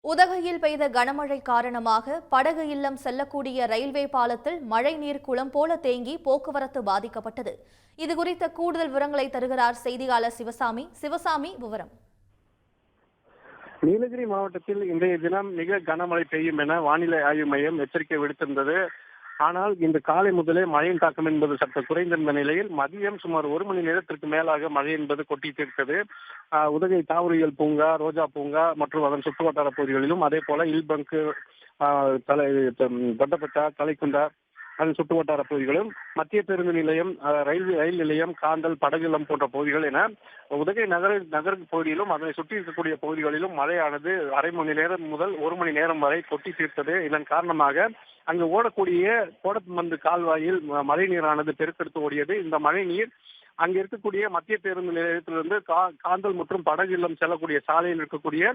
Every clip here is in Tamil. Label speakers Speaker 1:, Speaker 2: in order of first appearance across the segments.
Speaker 1: உதகையில் பெய்த கனமழை காரணமாக படகு இல்லம் செல்லக்கூடிய ரயில்வே பாலத்தில் மழைநீர் குளம் போல தேங்கி போக்குவரத்து பாதிக்கப்பட்டது. இதுகுறித்த கூடுதல் விவரங்களை தருகிறார் செய்தியாளர் சிவசாமி. சிவசாமி, விவரம்.
Speaker 2: நீலகிரி மாவட்டத்தில் இன்றைய தினம் மிக கனமழை பெய்யும் என வானிலை ஆய்வு மையம் எச்சரிக்கை விடுத்திருந்தது. ஆனால் இன்று காலை முதலே மழையின் தாக்கம் என்பது சற்று குறைந்திருந்த நிலையில் மதியம் சுமார் 1 மணி நேரத்திற்கு மேலாக மழை என்பது கொட்டி தீர்த்தது. உதகை தாவரியல் பூங்கா, ரோஜா பூங்கா மற்றும் அதன் சுற்றுவட்டார பகுதிகளிலும், அதே போல இல்பங்கு, தொட்டப்பட்டா, தலைக்குண்டா, அதன் சுற்றுவட்டார பகுதிகளும், மத்திய பேருந்து நிலையம், ரயில் நிலையம், காந்தல், படகுலம் போன்ற பகுதிகள் என உதகை நகர் பகுதியிலும் அதனை சுற்றி இருக்கக்கூடிய பகுதிகளிலும் மழையானது அரை மணி நேரம் முதல் 1 மணி நேரம் வரை கொட்டி தீர்த்தது. இதன் காரணமாக அங்கு ஓடக்கூடிய கோடமந்து கால்வாயில் மழை நீரானது பெருக்கெடுத்து ஓடியது. இந்த மழை நீர் அங்க இருக்கக்கூடிய மத்திய பேருந்து நிலையத்திலிருந்து காந்தல் மற்றும் படகு இல்லம் செல்லக்கூடிய சாலையில் இருக்கக்கூடிய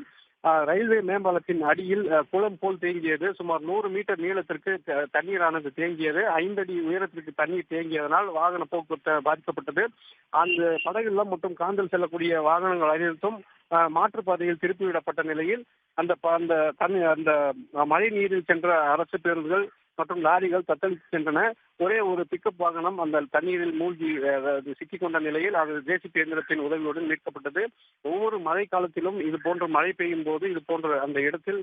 Speaker 2: ரயில்வே மேம்பாலத்தின் அடியில் குளம் போல் தேங்கியது. சுமார் 100 மீட்டர் நீளத்திற்கு தண்ணீரானது தேங்கியது. 5 அடி உயரத்திற்கு தண்ணீர் தேங்கியதனால் வாகன போக்குவரத்து பாதிக்கப்பட்டது. அந்த படகு இல்லம் மற்றும் காந்தல் செல்லக்கூடிய வாகனங்கள் அனைத்தும் மாற்றுப்பாதையில் திருப்பிவிடப்பட்ட நிலையில் அந்த மழை நீரில் சென்ற அரசு பேருந்துகள் மற்றும் லாரிகள் தத்தளித்து சென்றன. ஒரே ஒரு பிக்கப் வாகனம் அந்த தண்ணீரில் மூழ்கி சிக்கிக் கொண்ட நிலையில் அது ஜேசிபி இயந்திரத்தின் உதவியுடன் மீட்கப்பட்டது. ஒவ்வொரு மழை காலத்திலும் இது போன்ற மழை பெய்யும் போது இது போன்ற அந்த இடத்தில்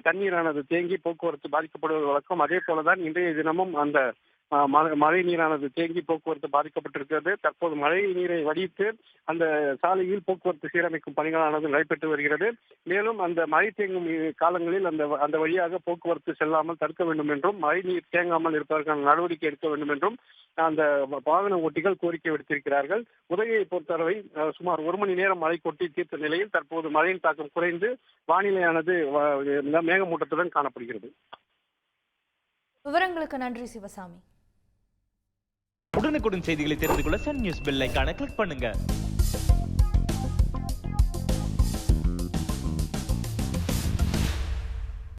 Speaker 2: தண்ணீரானது தேங்கி போக்குவரத்து பாதிக்கப்படுவது வழக்கம். அதே போலதான் இன்றைய தினமும் அந்த மழை நீரானது தேங்கி போக்குவரத்து பாதிக்கப்பட்டிருக்கிறது. தற்போது மழை நீரை வடித்து அந்த சாலையில் போக்குவரத்து சீரமைக்கும் பணிகளானது நடைபெற்று வருகிறது. மேலும் அந்த மழை தேங்கும் காலங்களில் அந்த வழியாக போக்குவரத்து செல்லாமல் தடுக்க வேண்டும் என்றும், மழை நீர் தேங்காமல் இருப்பதற்கான நடவடிக்கை எடுக்க வேண்டும் என்றும் அந்த வாகன ஓட்டிகள் கோரிக்கை விடுத்திருக்கிறார்கள். உதகையை பொறுத்தவரை சுமார் 1 மணி நேரம் மழை கொட்டி தீர்த்த நிலையில் தற்போது மழையின் தாக்கம் குறைந்து வானிலையானது மேகமூட்டத்துடன் காணப்படுகிறது.
Speaker 1: விவரங்களுக்கு நன்றி சிவசாமி.
Speaker 3: உடனுக்குடன் செய்திகளை தெரிந்து கொள்ள சன் நியூஸ் பெல் ஐகானை கிளிக் பண்ணுங்க.